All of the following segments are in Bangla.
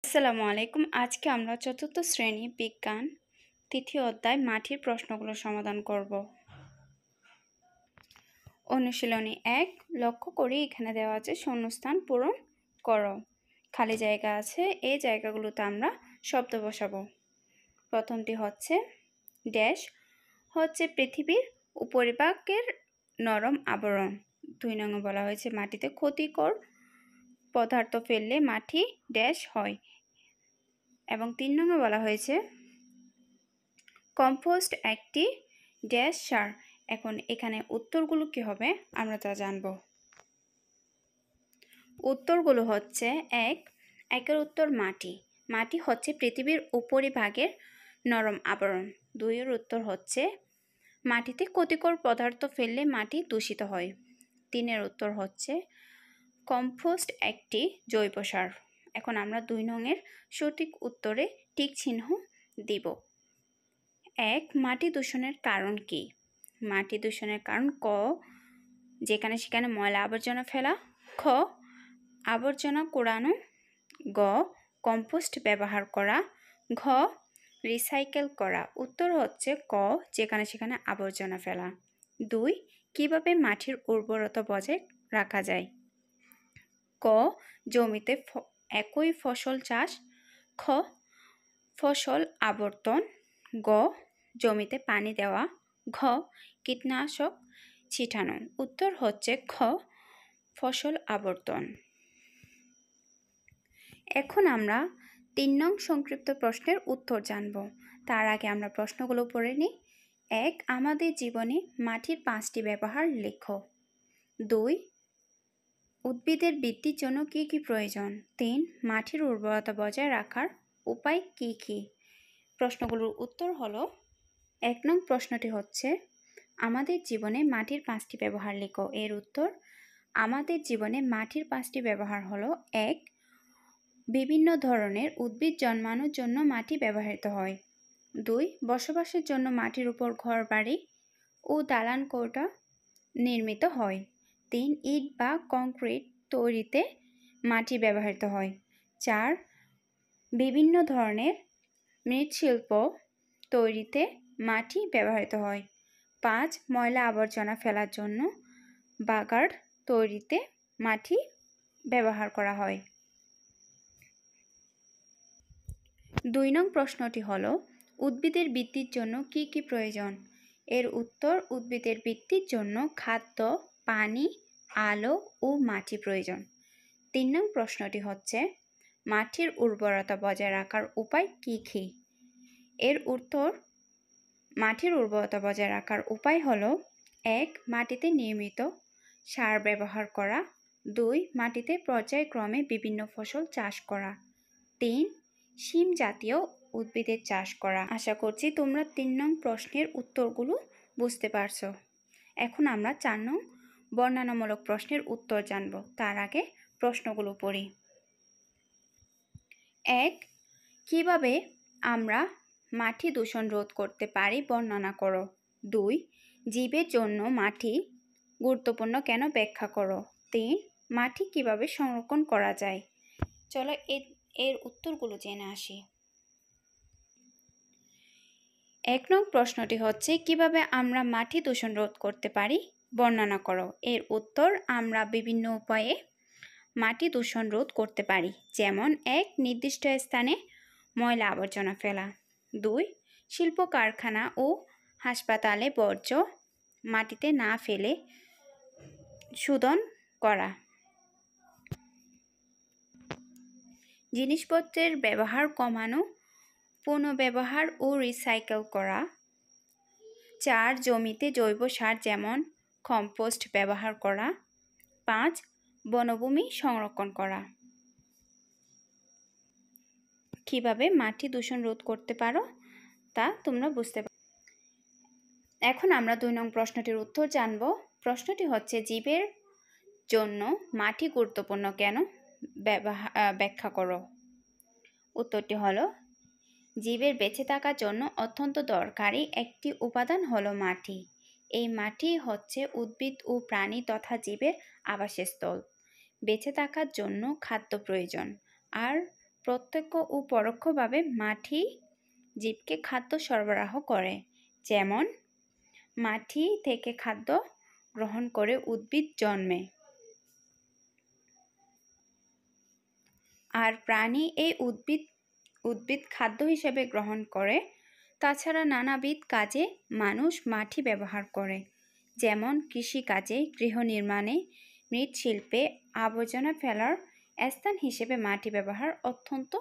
আসসালামু আলাইকুম। আজকে আমরা চতুর্থ শ্রেণী বিজ্ঞান তৃতীয় অধ্যায় মাটির প্রশ্নগুলো সমাধান করব। অনুশীলনী 1 লক্ষ্য করি এখানে দেওয়া আছে শূন্যস্থান পূরণ করো। খালি জায়গা আছে, এই জায়গাগুলোতে আমরা শব্দ বসাবো। প্রথমটি হচ্ছে ড্যাশ হচ্ছে পৃথিবীর উপরিভাগের নরম আবরণ। 2 নং বলা হয়েছে মাটিতে ক্ষতিকর পদার্থ ফেললে মাটি ড্যাশ হয়। এবং 3 নম্বরে বলা হয়েছে কম্পোস্ট একটি ড্যাশ সার। এখন এখানে উত্তরগুলো কি হবে আমরা তা জানব। উত্তরগুলো হচ্ছে একের উত্তর মাটি। মাটি হচ্ছে পৃথিবীর উপরিভাগের নরম আবরণ। 2 এর উত্তর হচ্ছে মাটিতে ক্ষতিকর পদার্থ ফেললে মাটি দূষিত হয়। 3 এর উত্তর হচ্ছে কম্পোস্ট একটি জৈব সার। এখন আমরা 2 নংয়ের সঠিক উত্তরে টিক চিহ্ন দিব। 1 মাটি দূষণের কারণ কি? মাটি দূষণের কারণ ক যেখানে সেখানে ময়লা আবর্জনা ফেলা, খ আবর্জনা কুড়ানো, গ কম্পোস্ট ব্যবহার করা, ঘ রিসাইকেল করা। উত্তর হচ্ছে ক যেখানে সেখানে আবর্জনা ফেলা। 2 কিভাবে মাটির উর্বরতা বজায় রাখা যায়? ক জমিতে একই ফসল চাষ, খ ফসল আবর্তন, গ জমিতে পানি দেওয়া, ঘ কীটনাশক ছিটানো। উত্তর হচ্ছে খ ফসল আবর্তন। এখন আমরা 3 নং সংক্ষিপ্ত প্রশ্নের উত্তর জানব। তার আগে আমরা প্রশ্নগুলো পড়ে নিই। 1 আমাদের জীবনে মাটির 5টি ব্যবহার লেখো। 2 উদ্ভিদের বৃদ্ধির জন্য কী কী প্রয়োজন? 3 মাটির উর্বরতা বজায় রাখার উপায় কী কী? প্রশ্নগুলোর উত্তর হলো 1 নং প্রশ্নটি হচ্ছে আমাদের জীবনে মাটির 5টি ব্যবহার লেখো। এর উত্তর আমাদের জীবনে মাটির 5টি ব্যবহার হলো 1 বিভিন্ন ধরনের উদ্ভিদ জন্মানোর জন্য মাটি ব্যবহৃত হয়। 2 বসবাসের জন্য মাটির উপর ঘর বাড়ি ও দালান কোঠা নির্মিত হয়। 3 ইট বা কংক্রিট তৈরিতে মাটি ব্যবহৃত হয়। 4 বিভিন্ন ধরনের মৃৎশিল্প তৈরিতে মাটি ব্যবহৃত হয়। 5 ময়লা আবর্জনা ফেলার জন্য বাগার তৈরিতে মাটি ব্যবহার করা হয়। 2 নং প্রশ্নটি হলো উদ্ভিদের বৃদ্ধির জন্য কী কী প্রয়োজন? এর উত্তর উদ্ভিদের বৃদ্ধির জন্য খাদ্য, পানি, আলো ও মাটি প্রয়োজন। 3 নং প্রশ্নটি হচ্ছে মাটির উর্বরতা বজায় রাখার উপায় কী কী? এর উত্তর মাটির উর্বরতা বজায় রাখার উপায় হলো 1 মাটিতে নিয়মিত সার ব্যবহার করা, 2 মাটিতে পর্যায়ক্রমে বিভিন্ন ফসল চাষ করা, 3 শিম জাতীয় উদ্ভিদের চাষ করা। আশা করছি তোমরা 3 নং প্রশ্নের উত্তরগুলো বুঝতে পারছো। এখন আমরা 4 নং বর্ণনামূলক প্রশ্নের উত্তর জানব। তার আগে প্রশ্নগুলো পড়ি। 1 কিভাবে আমরা মাটি দূষণ রোধ করতে পারি বর্ণনা করো। 2 জীবের জন্য মাটি গুরুত্বপূর্ণ কেন ব্যাখ্যা করো। 3 মাটি কিভাবে সংরক্ষণ করা যায়। চলো এর উত্তরগুলো জেনে আসি। 1 নং প্রশ্নটি হচ্ছে কিভাবে আমরা মাটি দূষণ রোধ করতে পারি বর্ণনা করো। এর উত্তর আমরা বিভিন্ন উপায়ে মাটি দূষণ রোধ করতে পারি, যেমন 1 নির্দিষ্ট স্থানে ময়লা আবর্জনা ফেলা, 2 শিল্প কারখানা ও হাসপাতালে বর্জ্য মাটিতে না ফেলে শোধন করা, জিনিসপত্রের ব্যবহার কমানো, পুনর্ব্যবহার ও রিসাইকেল করা, 4 জমিতে জৈব সার যেমন কম্পোস্ট ব্যবহার করা, 5 বনভূমি সংরক্ষণ করা। কিভাবে মাটি দূষণ রোধ করতে পারো তা তোমরা বুঝতে পারো। এখন আমরা 2 নং প্রশ্নটির উত্তর জানব। প্রশ্নটি হচ্ছে জীবের জন্য মাটি গুরুত্বপূর্ণ কেন ব্যাখ্যা করো। উত্তরটি হলো জীবের বেঁচে থাকার জন্য অত্যন্ত দরকারি একটি উপাদান হলো মাটি। এই মাটি হচ্ছে উদ্ভিদ ও প্রাণী তথা জীবের আবাসস্থল। বেঁচে থাকার জন্য খাদ্য প্রয়োজন, আর প্রত্যক্ষ ও পরোক্ষভাবে মাটি জীবকে খাদ্য সরবরাহ করে। যেমন মাটি থেকে খাদ্য গ্রহণ করে উদ্ভিদ জন্মে, আর প্রাণী এই উদ্ভিদ খাদ্য হিসেবে গ্রহণ করে। তাছাড়া নানাবিধ কাজে মানুষ মাটি ব্যবহার করে, যেমন কৃষিকাজে, গৃহ নির্মাণে, মৃৎশিল্পে, আবর্জনা ফেলার স্থান হিসেবে মাটি ব্যবহার অত্যন্ত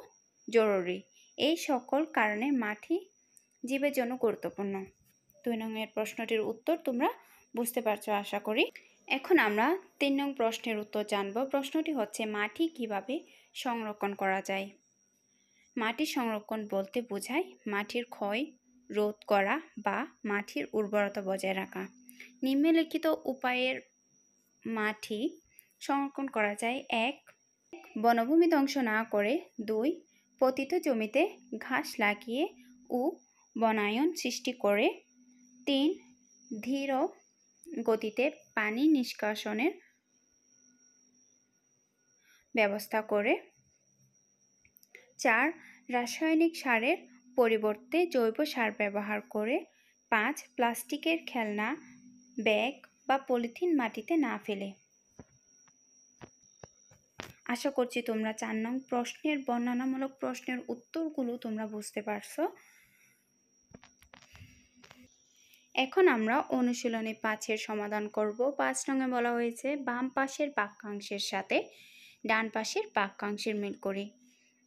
জরুরি। এই সকল কারণে মাটি জীবের জন্য গুরুত্বপূর্ণ। 2 নং প্রশ্নটির উত্তর তোমরা বুঝতে পারছো আশা করি। এখন আমরা 3 নং প্রশ্নের উত্তর জানব। প্রশ্নটি হচ্ছে, মাটি কিভাবে সংরক্ষণ করা যায়? মাটি সংরক্ষণ বলতে বোঝায় মাটির ক্ষয় রোধ করা বা মাটির উর্বরতা বজায় রাখা। নিম্নলিখিত উপায়ের মাটি সংরক্ষণ করা যায়। 1. বনভূমি ধ্বংস না করে। 2. পতিত জমিতে ঘাস লাগিয়ে ও বনায়ন সৃষ্টি করে। 3. ধীর গতিতে পানি নিষ্কাশনের ব্যবস্থা করে। 4. রাসায়নিক সারের পরিবর্তে জৈব সার ব্যবহার করে। 5. প্লাস্টিকের খেলনা, ব্যাগ বা পলিথিন মাটিতে না ফেলে। আশা করছি তোমরা 4 নং প্রশ্নের বর্ণনামূলক প্রশ্নের উত্তরগুলো তোমরা বুঝতে পারছো। এখন আমরা অনুশীলনী 5-এর সমাধান করব। 5 নংয়ে বলা হয়েছে, বাম পাশের বাক্যাংশের সাথে ডান পাশের বাক্যাংশের মিল করি।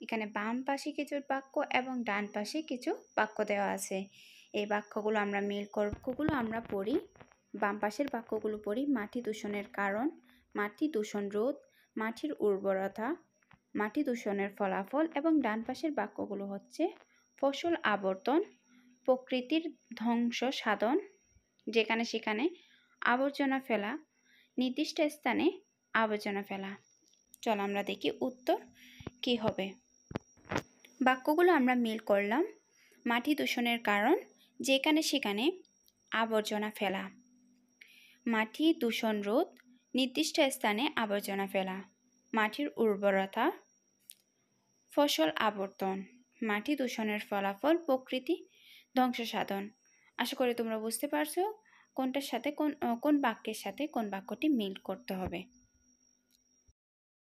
এখানে বাম পাশে কিছু বাক্য এবং ডান পাশে কিছু বাক্য দেওয়া আছে। এই বাক্যগুলো আমরা মিল করব। বাক্যগুলো আমরা পড়ি। বাম পাশের বাক্যগুলো পড়ি। মাটি দূষণের কারণ, মাটি দূষণ রোধ, মাটির উর্বরতা, মাটি দূষণের ফলাফল। এবং ডান পাশের বাক্যগুলো হচ্ছে ফসল আবর্তন, প্রকৃতির ধ্বংস সাধন, যেখানে সেখানে আবর্জনা ফেলা, নির্দিষ্ট স্থানে আবর্জনা ফেলা। চলো আমরা দেখি উত্তর কি হবে। বাক্যগুলো আমরা মিল করলাম। মাটি দূষণের কারণ, যেখানে সেখানে আবর্জনা ফেলা। মাটি দূষণ রোধ, নির্দিষ্ট স্থানে আবর্জনা ফেলা। মাটির উর্বরতা, ফসল আবর্তন, মাটি দূষণের ফলাফল, প্রকৃতি ধ্বংস সাধন। আশা করি তোমরা বুঝতে পারছো কোনটার সাথে কোন বাক্যের সাথে কোন বাক্যটি মিল করতে হবে।